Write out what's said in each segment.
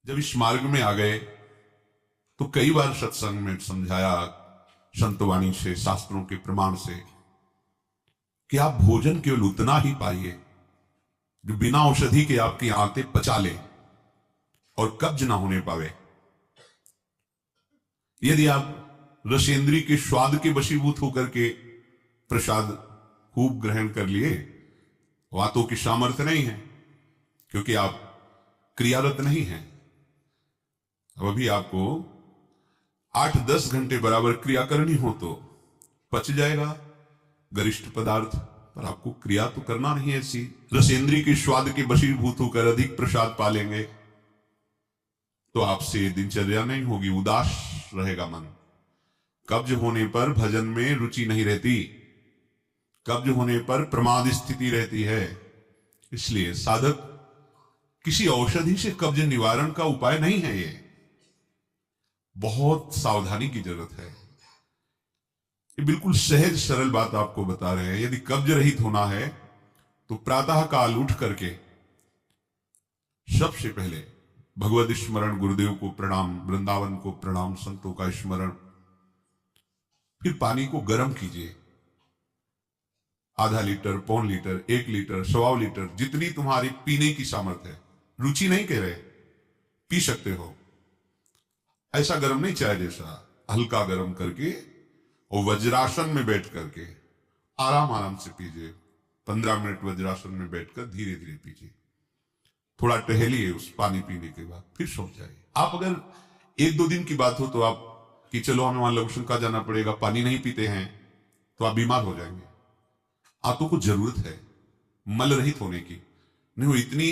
जब इस मार्ग में आ गए तो कई बार सत्संग में समझाया संतवाणी से, शास्त्रों के प्रमाण से, कि आप भोजन केवल उतना ही पाइए जो बिना औषधि के आपकी आंतें पचा ले और कब्ज ना होने पावे। यदि आप रसेंद्री के स्वाद के वशीभूत होकर के प्रसाद खूब ग्रहण कर लिए, वातों की सामर्थ्य नहीं है, क्योंकि आप क्रियारत नहीं हैं। अब अभी आपको 8-10 घंटे बराबर क्रिया करनी हो तो पच जाएगा गरिष्ठ पदार्थ, पर आपको क्रिया तो करना नहीं है। ऐसी रसेंद्री के स्वाद के वशीभूत होकर अधिक प्रसाद पालेंगे तो आपसे दिनचर्या नहीं होगी, उदास रहेगा मन। कब्ज होने पर भजन में रुचि नहीं रहती, कब्ज होने पर प्रमाद स्थिति रहती है। इसलिए साधक किसी औषधि से कब्ज निवारण का उपाय नहीं है। ये बहुत सावधानी की जरूरत है। ये बिल्कुल सहज सरल बात आपको बता रहे हैं। यदि कब्ज रहित होना है तो प्रातः काल उठ करके सबसे पहले भगवत स्मरण, गुरुदेव को प्रणाम, वृंदावन को प्रणाम, संतों का स्मरण, फिर पानी को गर्म कीजिए। आधा लीटर, पौन लीटर, 1 लीटर, 1.25 लीटर, जितनी तुम्हारी पीने की सामर्थ्य है। रुचि नहीं कह रहे, पी सकते हो। ऐसा गर्म नहीं, चाय जैसा, हल्का गर्म करके और वज्रासन में बैठ करके आराम आराम से पीजिए। 15 मिनट वज्रासन में बैठकर धीरे धीरे पीजिए। थोड़ा टहलिए उस पानी पीने के बाद, फिर सो जाइए। आप अगर 1-2 दिन की बात हो तो आप कि चलो हमें वहां लघुशंका जाना पड़ेगा, पानी नहीं पीते हैं, तो आप बीमार हो जाएंगे। आपको कुछ जरूरत है मल रहित होने की। नहीं, वो इतनी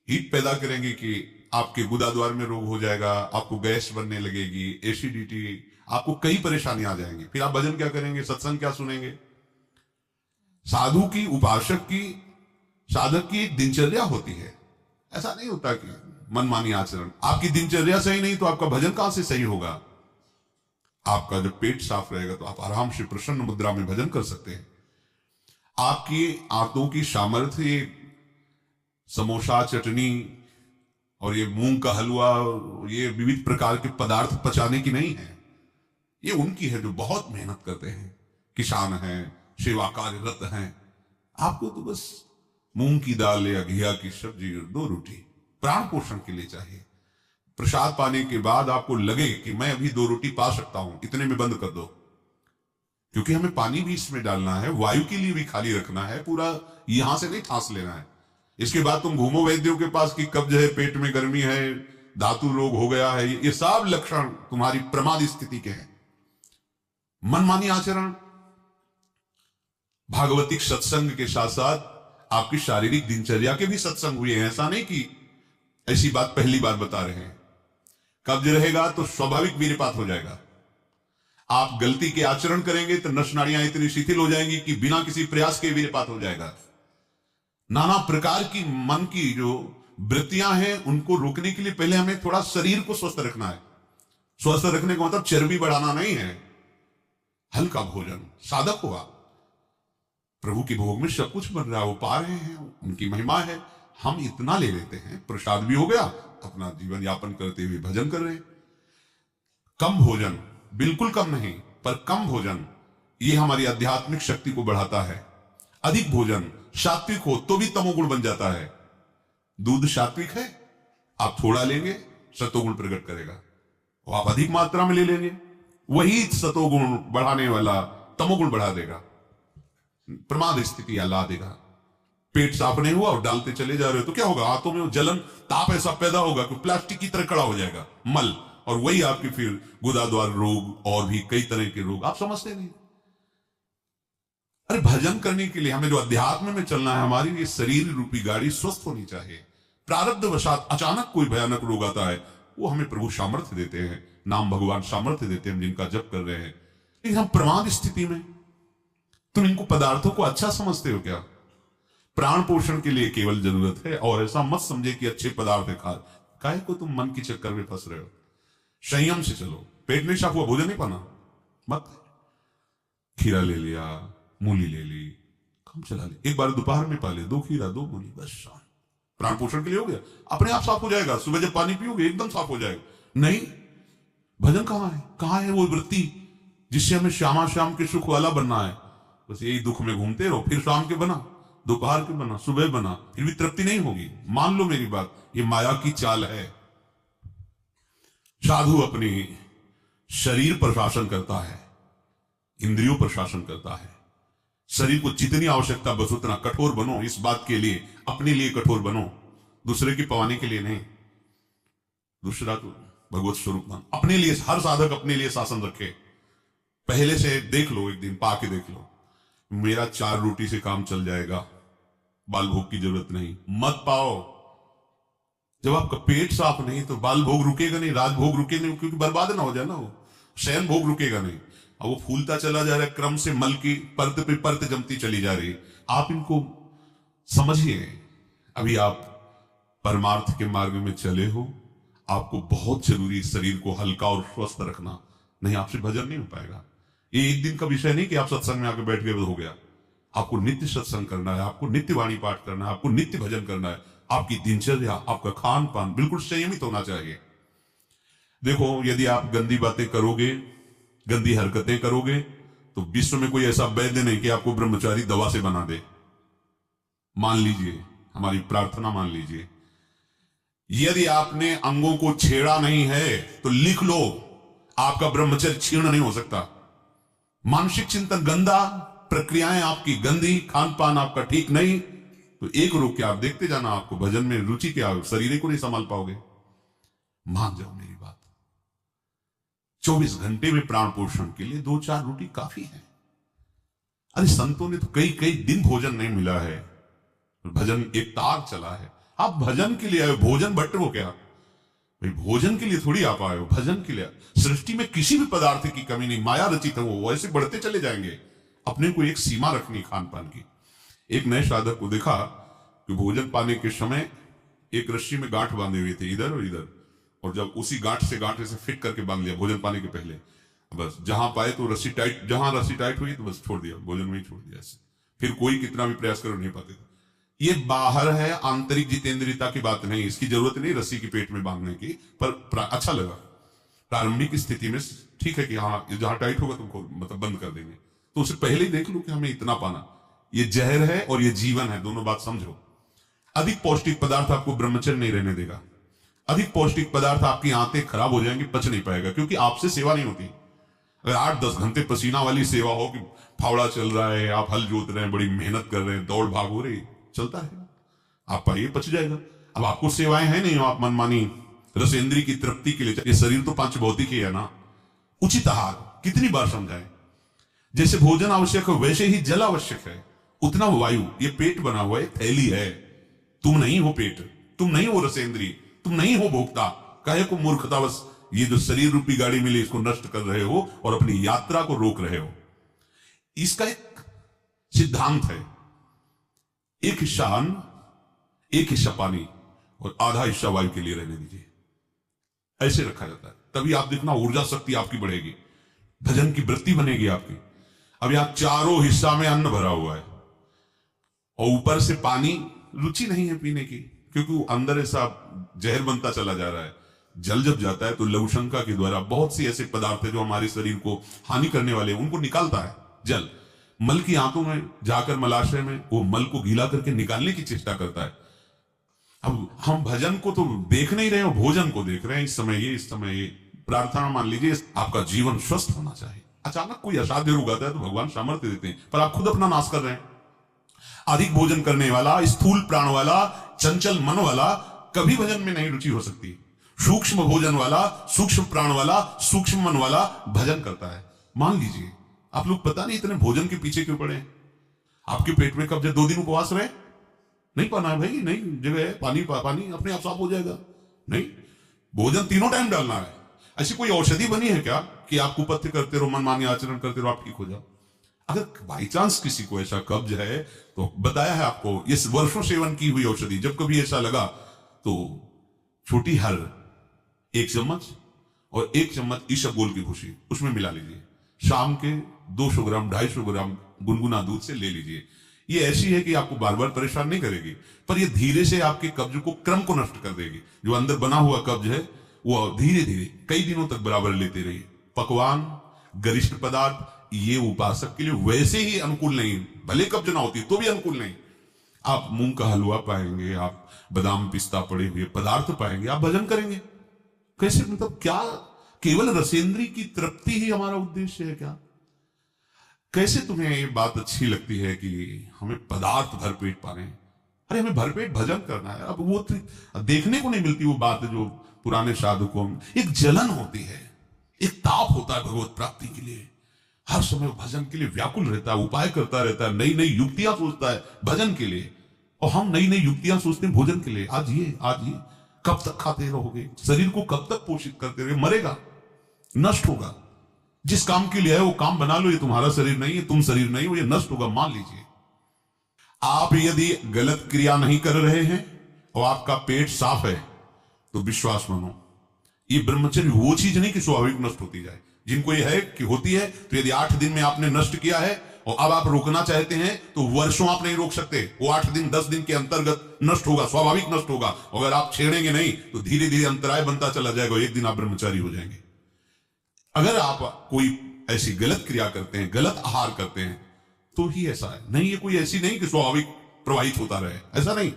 हीट पैदा करेंगे कि आपके गुदाद्वार में रोग हो जाएगा, आपको गैस बनने लगेगी, एसिडिटी, आपको कई परेशानी आ जाएंगी। फिर आप भजन क्या करेंगे, सत्संग क्या सुनेंगे? साधु की, उपासक की, साधक की एक दिनचर्या होती है। ऐसा नहीं होता कि मनमानी आचरण। आपकी दिनचर्या सही नहीं तो आपका भजन कहां से सही होगा? आपका जब पेट साफ रहेगा तो आप आराम से प्रसन्न मुद्रा में भजन कर सकते हैं। आपकी आंतों की सामर्थ्य समोसा, चटनी और ये मूंग का हलवा, ये विविध प्रकार के पदार्थ पचाने की नहीं है। ये उनकी है जो बहुत मेहनत करते हैं, किसान हैं, सेवा कार्यरत हैं। आपको तो बस मूंग की दाल या घिया की सब्जी और 2 रोटी प्राण पोषण के लिए चाहिए। प्रसाद पाने के बाद आपको लगे कि मैं अभी 2 रोटी पा सकता हूं, इतने में बंद कर दो, क्योंकि हमें पानी भी इसमें डालना है, वायु के लिए भी खाली रखना है, पूरा यहां से नहीं ठांस लेना है। इसके बाद तुम घूमो वैद्यों के पास कि कब्ज है, पेट में गर्मी है, धातु रोग हो गया है। ये सब लक्षण तुम्हारी प्रमाद स्थिति के हैं। मनमानी आचरण। भागवतिक सत्संग के साथ साथ आपकी शारीरिक दिनचर्या के भी सत्संग हुए हैं। ऐसा नहीं कि ऐसी बात पहली बार बता रहे हैं। कब्ज रहेगा तो स्वाभाविक वीर्यपात हो जाएगा। आप गलती के आचरण करेंगे तो नस नाड़ियां इतनी शिथिल हो जाएंगी कि बिना किसी प्रयास के वीर्यपात हो जाएगा। नाना प्रकार की मन की जो वृत्तियां हैं उनको रोकने के लिए पहले हमें थोड़ा शरीर को स्वस्थ रखना है। स्वस्थ रखने का मतलब चर्बी बढ़ाना नहीं है। हल्का भोजन, साधक हुआ, प्रभु की भोग में सब कुछ बन रहा है, वो पा रहे हैं, उनकी महिमा है। हम इतना ले लेते हैं, प्रसाद भी हो गया, अपना जीवन यापन करते हुए भजन कर रहे हैं। कम भोजन, बिल्कुल कम नहीं, पर कम भोजन, ये हमारी आध्यात्मिक शक्ति को बढ़ाता है। अधिक भोजन, सात्विक हो तो भी तमोगुण बन जाता है। दूध सात्विक है, आप थोड़ा लेंगे सतोगुण प्रकट करेगा, और आप अधिक मात्रा में ले लेंगे, वही सतोगुण बढ़ाने वाला तमोगुण बढ़ा देगा, प्रमाद स्थिति ला देगा। पेट साफ नहीं हुआ और डालते चले जा रहे हो तो क्या होगा? हाथों में जलन, ताप ऐसा पैदा होगा कि प्लास्टिक की तरह कड़ा हो जाएगा मल, और वही आपकी फिर गुदाद्वार रोग और भी कई तरह के रोग। आप समझते नहीं। अरे भजन करने के लिए हमें जो अध्यात्म में चलना है, हमारी ये शरीर रूपी गाड़ी स्वस्थ होनी चाहिए। प्रारब्ध वशात अचानक कोई भयानक रोग आता है, वो हमें प्रभु सामर्थ्य देते हैं, नाम भगवान सामर्थ्य देते हैं जिनका जप कर रहे हैं। लेकिन हम प्रमाद स्थिति में, तुम इनको पदार्थों को अच्छा समझते हो क्या? प्राण पोषण के लिए केवल जरूरत है, और ऐसा मत समझे कि अच्छे पदार्थ है खा, काहे को तुम मन की चक्कर में फंस रहे हो? संयम से चलो। पेट नहीं साफ हुआ, भोजन नहीं पाना मत। खीरा ले लिया, मूली ले ली, कम चला ले, एक बार दोपहर में पा ले 2 खीरा 2 मूली, बस शांत। प्राण पोषण के लिए हो गया, अपने आप साफ हो जाएगा। सुबह जब पानी पियोगे एकदम साफ हो जाएगा। नहीं, भजन कहाँ है वो वृत्ति जिससे हमें श्यामा श्याम के सुख वाला बनना है? बस यही दुख में घूमते रहो, फिर शाम के बना, दोपहर के बना, सुबह बना, फिर भी तृप्ति नहीं होगी। मान लो मेरी बात, ये माया की चाल है। साधु अपनी शरीर पर शासन करता है, इंद्रियों पर शासन करता है। शरीर को जितनी आवश्यकता बस उतना कठोर बनो, इस बात के लिए, अपने लिए कठोर बनो, दूसरे की पवाने के लिए नहीं। दूसरा तो भगवत स्वरूप मान, अपने लिए। हर साधक अपने लिए शासन रखे। पहले से देख लो, एक दिन पा के देख लो, मेरा 4 रोटी से काम चल जाएगा, बाल भोग की जरूरत नहीं। मत पाओ। जब आपका पेट साफ नहीं तो बाल भोग रुकेगा नहीं, राज भोग रुकेगा नहीं, क्योंकि बर्बाद ना हो जाए ना, वो शयन भोग रुकेगा नहीं। अब वो फूलता चला जा रहा है, क्रम से मल की परत पे परत जमती चली जा रही। आप इनको समझिए। अभी आप परमार्थ के मार्ग में चले हो, आपको बहुत जरूरी शरीर को हल्का और स्वस्थ रखना, नहीं आपसे भजन नहीं हो पाएगा। ये एक दिन का विषय नहीं कि आप सत्संग में आके बैठ गए हो गया। आपको नित्य सत्संग करना है, आपको नित्य वाणी पाठ करना है, आपको नित्य भजन करना है। आपकी दिनचर्या, आपका खान पान बिल्कुल संयमित होना चाहिए। देखो, यदि आप गंदी बातें करोगे, गंदी हरकतें करोगे, तो विश्व में कोई ऐसा वैद्य नहीं कि आपको ब्रह्मचारी दवा से बना दे। मान लीजिए, हमारी प्रार्थना मान लीजिए, यदि आपने अंगों को छेड़ा नहीं है तो लिख लो, आपका ब्रह्मचर्य क्षीण नहीं हो सकता। मानसिक चिंतन गंदा, प्रक्रियाएं आपकी गंदी, खान पान आपका ठीक नहीं, तो एक रोक के आप देखते जाना, आपको भजन में रुचि क्या, शरीर को नहीं संभाल पाओगे। मान जाओ मेरी बात। 24 घंटे में प्राण पोषण के लिए 2-4 रोटी काफी है। अरे संतों ने तो कई दिन भोजन नहीं मिला है, भजन एक तार चला है। आप भजन के लिए आए, भोजन बट वो क्या भाई, भोजन के लिए थोड़ी आप आए हो, भजन के लिए। सृष्टि में किसी भी पदार्थ की कमी नहीं, माया रचित है, वो वैसे बढ़ते चले जाएंगे। अपने को एक सीमा रखनी खान पान की। एक नए साधक को देखा कि भोजन पाने के समय एक रस्सी में गांठ बांधे हुए थे, इधर और इधर, और जब उसी गांठ से फिट करके बांध लिया भोजन पाने के पहले, बस जहां पाए तो रस्सी टाइट, जहां रस्सी टाइट हुई तो बस छोड़ दिया, भोजन में ही छोड़ दिया। ऐसे फिर कोई कितना भी प्रयास कर नहीं पाते थे। ये बाहर है, आंतरिक जितेंद्रियता की बात नहीं, इसकी जरूरत नहीं रस्सी की पेट में बांधने की, पर अच्छा लगा। प्रारंभिक स्थिति में ठीक है कि हाँ जहां टाइट होगा तुमको मतलब बंद कर देंगे, तो उससे पहले ही देख लो कि हमें इतना पाना। ये जहर है और ये जीवन है, दोनों बात समझो। अधिक पौष्टिक पदार्थ आपको ब्रह्मचर्य नहीं रहने देगा। अधिक पौष्टिक पदार्थ आपकी आंतें खराब हो जाएंगी, पच नहीं पाएगा, क्योंकि आपसे सेवा नहीं होती। अगर 8-10 घंटे पसीना वाली सेवा हो कि फावड़ा चल रहा है, आप हल जोत रहे हैं, बड़ी मेहनत कर रहे हैं, दौड़ भाग हो रही, चलता है, आप पाइए पच जाएगा। अब आपको सेवाएं हैं नहीं, आप मनमानी रसेंद्री की तृप्ति के लिए, ये शरीर तो पंच भौतिक ही है ना। उचित आहार कितनी बार समझाएं। जैसे भोजन आवश्यक है वैसे ही जल आवश्यक है, उतना वायु। ये पेट बना हुआ है, थैली है, तुम नहीं हो पेट, तुम नहीं हो रसेंद्री, तुम नहीं हो भोक्ता। काहे को मूर्खतावश ये जो शरीर रूपी गाड़ी मिली इसको नष्ट कर रहे हो और अपनी यात्रा को रोक रहे हो। इसका एक सिद्धांत है, एक हिस्सा अन्न, एक हिस्सा पानी और आधा हिस्सा वायु के लिए रहने दीजिए। ऐसे रखा जाता है, तभी आप देखना ऊर्जा शक्ति आपकी बढ़ेगी, भजन की वृत्ति बनेगी आपकी। अब यहां चारों हिस्सा में अन्न भरा हुआ है और ऊपर से पानी, रुचि नहीं है पीने की, क्योंकि वो अंदर ऐसा जहर बनता चला जा रहा है। जल जब जाता है तो लघुशंका के द्वारा बहुत सी ऐसे पदार्थ है जो हमारे शरीर को हानि करने वाले हैं, उनको निकालता है जल। मल की आंतों में जाकर मलाशय में वो मल को गीला करके निकालने की चेष्टा करता है। अब हम भजन को तो देख नहीं रहे हो, भोजन को देख रहे हैं। इस समय ये प्रार्थना मान लीजिए, आपका जीवन स्वस्थ होना चाहिए। अचानक कोई असाध्य रोग आता है तो भगवान सामर्थ्य देते हैं, पर आप खुद अपना नाश कर रहे हैं। अधिक भोजन करने वाला, स्थूल प्राण वाला, चंचल मन वाला कभी भजन में नहीं रुचि हो सकती। सूक्ष्म भोजन वाला, सूक्ष्म प्राण वाला, सूक्ष्म मन वाला भजन करता है। मान लीजिए आप लोग पता नहीं इतने भोजन के पीछे क्यों पड़े। आपके पेट में कब 2 दिन उपवास रहे, नहीं पाना है भाई, नहीं जगह है, पानी अपने आप साफ हो जाएगा। नहीं, भोजन 3 टाइम डालना है। ऐसी कोई औषधि बनी है क्या कि आप कुपथ्य करते रहो, मनमानी आचरण करते रहो, आप ठीक हो जाओ? अगर बाई चांस किसी को ऐसा कब्ज है तो बताया है आपको, इस वर्षों सेवन की हुई औषधि, जब कभी ऐसा लगा तो छोटी हर 1 चम्मच और 1 चम्मच इसबगोल की भूसी उसमें मिला लीजिए। शाम के 200 ग्राम 250 ग्राम गुनगुना दूध से ले लीजिए। ये ऐसी है कि आपको बार बार परेशान नहीं करेगी, पर ये धीरे से आपके कब्ज को, क्रम को नष्ट कर देगी। जो अंदर बना हुआ कब्ज है वो धीरे धीरे कई दिनों तक बराबर लेते रहिए। पकवान, गरिष्ठ पदार्थ ये उपासक के लिए वैसे ही अनुकूल नहीं, भले कब्ज ना होती तो भी अनुकूल नहीं। आप मूंग का हलवा पाएंगे, आप बादाम पिस्ता पड़े हुए पदार्थ पाएंगे, आप भजन करेंगे। कैसे, मतलब क्या केवल रसेंद्री की तृप्ति ही हमारा उद्देश्य है क्या? कैसे तुम्हें ये बात अच्छी लगती है कि हमें पदार्थ भरपेट पा रहे हैं? अरे हमें भरपेट भजन करना है। अब वो देखने को नहीं मिलती वो बात जो पुराने साधुकों में एक जलन होती है, एक ताप होता है भगवत प्राप्ति के लिए। हर समय भजन के लिए व्याकुल रहता है, उपाय करता रहता है, नई नई युक्तियां सोचता है भजन के लिए। और हम नई नई युक्तियां सोचते हैं भोजन के लिए। आज ये कब तक खाते रहोगे? शरीर को कब तक पोषित करते रहोगे? मरेगा, नष्ट होगा। जिस काम के लिए है वो काम बना लो। ये तुम्हारा शरीर नहीं है, तुम शरीर नहीं हो, ये नष्ट होगा। मान लीजिए आप यदि गलत क्रिया नहीं कर रहे हैं और आपका पेट साफ है तो विश्वास मानो ये ब्रह्मचर्य वो चीज नहीं कि स्वाभाविक नष्ट होती जाए। जिनको ये है कि होती है, तो यदि 8 दिन में आपने नष्ट किया है और अब आप रोकना चाहते हैं तो वर्षों आप नहीं रोक सकते। वो 8 दिन 10 दिन के अंतर्गत नष्ट होगा, स्वाभाविक नष्ट होगा। अगर आप छेड़ेंगे नहीं तो धीरे धीरे अंतराय बनता चला जाएगा, एक दिन आप ब्रह्मचारी हो जाएंगे। अगर आप कोई ऐसी गलत क्रिया करते हैं, गलत आहार करते हैं, तो ही ऐसा है। नहीं, ये कोई ऐसी नहीं कि स्वाभाविक प्रवाहित होता रहे, ऐसा नहीं।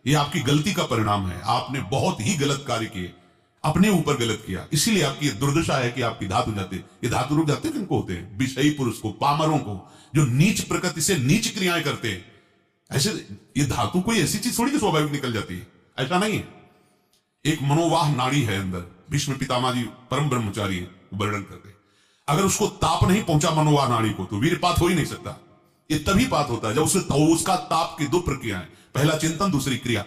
ये आपकी गलती का परिणाम है। आपने बहुत ही गलत कार्य किए, अपने ऊपर गलत किया, इसीलिए आपकी दुर्दशा है कि आपकी धातु जाते। ये धातु रोग जाते किनको होते हैं? विषयी पुरुष को, पामरों को, जो नीच प्रकृति से नीच क्रियाएं करते हैं। ऐसे ये धातु कोई ऐसी चीज थोड़ी कि स्वाभाविक निकल जाती है, ऐसा नहीं है। एक मनोवाह नाड़ी है अंदर। भीष्म पितामह जी परम ब्रह्मचारी है, वर्णन करते। अगर उसको ताप नहीं पहुंचा मनोवाह नाड़ी को तो वीरपात हो ही नहीं सकता। ये तभी पात होता है जब उसका ताप की 2 प्रक्रियाएं, पहला चिंतन, दूसरी क्रिया।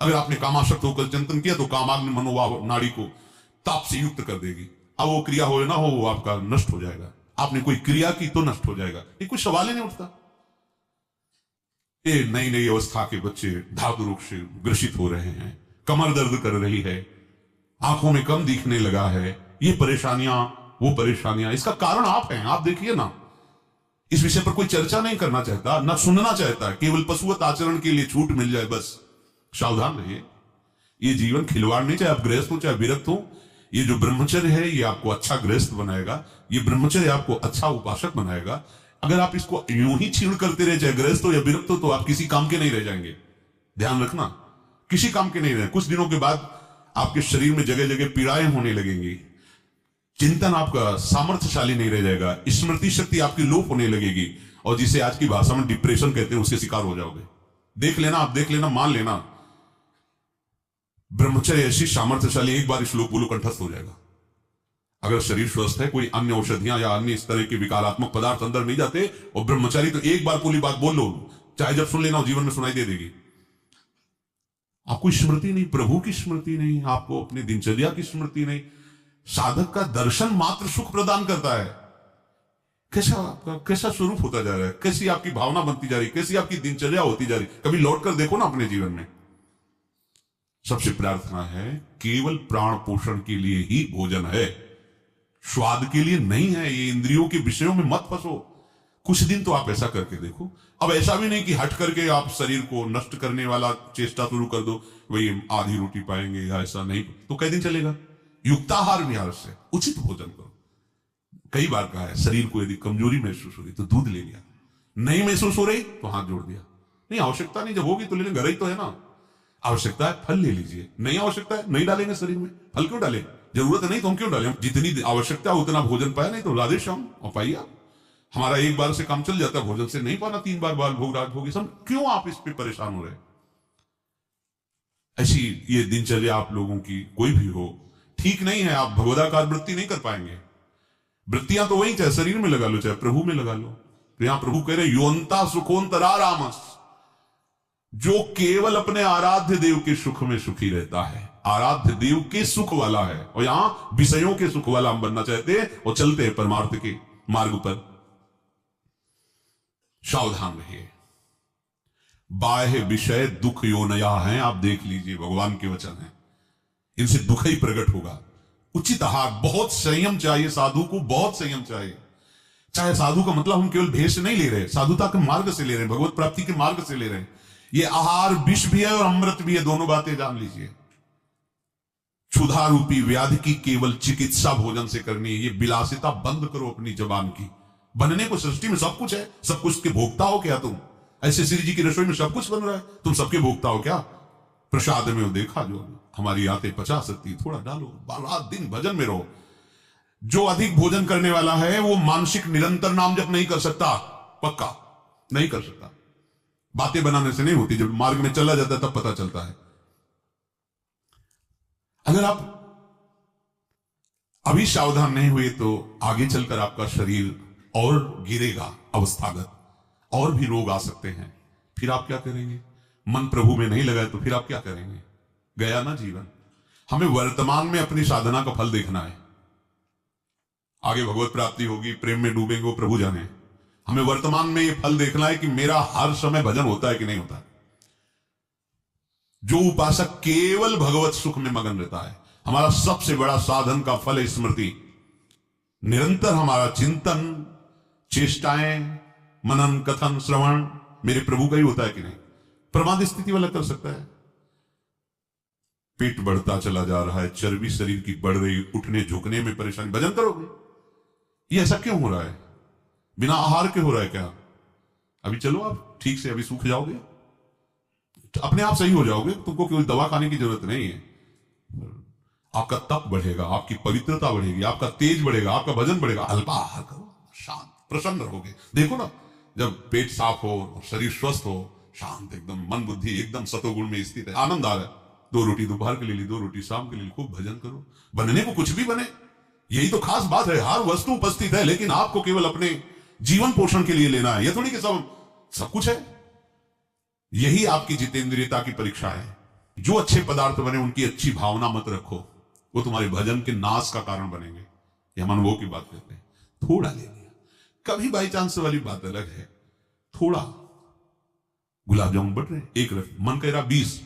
अगर आपने कामाशक्त होकर चिंतन किया तो कामाग्नि मनोवाह नाड़ी को ताप से युक्त कर देगी। अब वो क्रिया हो ना हो, वो आपका नष्ट हो जाएगा। आपने कोई क्रिया की तो नष्ट हो जाएगा, ये कोई सवाल ही नहीं उठता। ये नई नई अवस्था के बच्चे धातु रोग से ग्रसित हो रहे हैं, कमर दर्द कर रही है, आंखों में कम दिखने लगा है, ये परेशानियां, वो परेशानियां। इसका कारण आप हैं, आप देखिए ना। इस विषय पर कोई चर्चा नहीं करना चाहता, ना सुनना चाहता है। केवल पशुवत आचरण के लिए छूट मिल जाए बस। सावधान रहिए, ये जीवन खिलवाड़ नहीं, चाहे आप गृहस्थ हो चाहे विरक्त हो। ये जो ब्रह्मचर्य है ये आपको अच्छा गृहस्थ बनाएगा, ये ब्रह्मचर्य आपको अच्छा उपासक बनाएगा। अगर आप इसको यूं ही छीण करते रहे, चाहे गृहस्थ हो या विरक्त हो, तो आप किसी काम के नहीं रह जाएंगे। ध्यान रखना, किसी काम के नहीं रहे। कुछ दिनों के बाद आपके शरीर में जगह जगह पीड़ाएं होने लगेंगी, चिंतन आपका सामर्थ्यशाली नहीं रह जाएगा, स्मृति शक्ति आपकी लोप होने लगेगी, और जिसे आज की भाषा में डिप्रेशन कहते हैं उसके शिकार हो जाओगे। देख लेना, आप देख लेना, मान लेना। ब्रह्मचर्य ऐसी सामर्थ्यशाली, एक बार श्लोक बोलो कंठस्थ हो जाएगा। अगर शरीर स्वस्थ है, कोई अन्य औषधियां या अन्य इस तरह के विकारात्मक पदार्थ अंदर नहीं जाते, और ब्रह्मचारी तो एक बार पूरी बात बोल लो, चाहे जब सुन लेना हो, जीवन में सुनाई दे देगी। आपको स्मृति नहीं, प्रभु की स्मृति नहीं, आपको अपनी दिनचर्या की स्मृति नहीं। साधक का दर्शन मात्र सुख प्रदान करता है। कैसा आपका कैसा स्वरूप होता जा रहा है, कैसी आपकी भावना बनती जा रही, कैसी आपकी दिनचर्या होती जा रही, कभी लौट कर देखो ना अपने जीवन में। सबसे प्रार्थना है, केवल प्राण पोषण के लिए ही भोजन है, स्वाद के लिए नहीं है। ये इंद्रियों के विषयों में मत फंसो। कुछ दिन तो आप ऐसा करके देखो। अब ऐसा भी नहीं कि हट करके आप शरीर को नष्ट करने वाला चेष्टा शुरू कर दो, वही आधी रोटी पाएंगे या ऐसा नहीं, तो कई दिन चलेगा। युक्ताहार विहार से उचित भोजन करो। कई बार कहा है, शरीर को यदि कमजोरी महसूस हो रही तो दूध ले लिया, नहीं महसूस हो रही तो हाथ जोड़ दिया। नहीं आवश्यकता नहीं, जब होगी तो ले लेंगे, घर ही तो है ना। आवश्यकता है फल ले लीजिए, नहीं आवश्यकता है नहीं डालेंगे शरीर में। फल क्यों डालें, जरूरत है नहीं तो हम क्यों डालें? जितनी आवश्यकता उतना भोजन पाया, नहीं तो राधे श्याम और पाइए आप। हमारा एक बार से काम चल जाता है, भोजन से नहीं पाना 3 बार बाल भोग राज भोगी सब। क्यों आप इस पे परेशान हो रहे? ऐसी ये दिनचर्या आप लोगों की कोई भी हो ठीक नहीं है। आप भगवदाकार वृत्ति नहीं कर पाएंगे। वृत्तियां तो वही, चाहे शरीर में लगा लो चाहे प्रभु में लगा लो। तो यहां प्रभु कह रहे योन्ता सुखोन्तरा रामस, जो केवल अपने आराध्य देव के सुख में सुखी रहता है, आराध्य देव के सुख वाला है। और यहां विषयों के सुख वाला हम बनना चाहते हैं और चलते हैं परमार्थ के मार्ग पर। सावधान रहिए, बाह्य विषय दुख योनया हैं। आप देख लीजिए, भगवान के वचन हैं, इनसे दुख ही प्रकट होगा। उचित आहार, बहुत संयम चाहिए साधु को, बहुत संयम चाहिए। चाहे साधु का मतलब हम केवल भेष नहीं ले रहे, साधुता के मार्ग से ले रहे हैं, भगवत प्राप्ति के मार्ग से ले रहे हैं। ये आहार विष भी है और अमृत भी है, दोनों बातें जान लीजिए। क्षुधा रूपी व्याधि की केवल चिकित्सा भोजन से करनी है। ये विलासिता बंद करो अपनी जबान की। बनने को सृष्टि में सब कुछ है, सब कुछ के भोक्ता हो क्या तुम? ऐसे श्री जी की रसोई में सब कुछ बन रहा है, तुम सबके भोक्ता हो क्या? प्रसाद में वो देखा जो हमारी आते 50 सकती, थोड़ा डालो, रात दिन भजन में रहो। जो अधिक भोजन करने वाला है वो मानसिक निरंतर नाम जप नहीं कर सकता, पक्का नहीं कर सकता। बातें बनाने से नहीं होती, जब मार्ग में चला जाता है तब पता चलता है। अगर आप अभी सावधान नहीं हुए तो आगे चलकर आपका शरीर और गिरेगा अवस्थागत, और भी रोग आ सकते हैं। फिर आप क्या करेंगे? मन प्रभु में नहीं लगाए तो फिर आप क्या करेंगे? गया ना जीवन। हमें वर्तमान में अपनी साधना का फल देखना है। आगे भगवत प्राप्ति होगी, प्रेम में डूबेंगे, वो प्रभु जाने। हमें वर्तमान में ये फल देखना है कि मेरा हर समय भजन होता है कि नहीं होता। जो उपासक केवल भगवत सुख में मगन रहता है, हमारा सबसे बड़ा साधन का फल है स्मृति। निरंतर हमारा चिंतन, चेष्टाएं, मनन, कथन, श्रवण मेरे प्रभु का ही होता है कि नहीं। प्रमाद स्थिति वाला कर सकता है। पेट बढ़ता चला जा रहा है, चर्बी शरीर की बढ़ रही, उठने झुकने में परेशानी, भजन करोगे? ये ऐसा क्यों हो रहा है? बिना आहार के हो रहा है क्या? अभी चलो आप ठीक से, अभी सूख जाओगे, अपने आप सही हो जाओगे, तुमको कोई दवा खाने की जरूरत नहीं है। आपका तप बढ़ेगा, आपकी पवित्रता बढ़ेगी, आपका तेज बढ़ेगा, आपका भजन बढ़ेगा। अल्पा आहार करो, शांत प्रसन्न रहोगे। देखो ना, जब पेट साफ हो, शरीर स्वस्थ हो, शांत एकदम, मन बुद्धि एकदम सतोगुण में स्थित है, आनंद आ रहा है। 2 रोटी दोपहर के लिए ली, 2 रोटी शाम के लिए, खूब भजन करो। बनने को कुछ भी बने, यही तो खास बात है। हर वस्तु उपस्थित है, लेकिन आपको केवल अपने जीवन पोषण के लिए लेना है। यह थोड़ी कि सब कुछ है। यही आपकी जितेंद्रियता की परीक्षा है। जो अच्छे पदार्थ बने उनकी अच्छी भावना मत रखो, वो तुम्हारे भजन के नाश का कारण बनेंगे। ये हम अनुभव की बात करते हैं। थोड़ा ले लिया, कभी बाई चांस वाली बात अलग है। थोड़ा गुलाब जामुन बट रहे, 1 रख, मन कह रहा 20,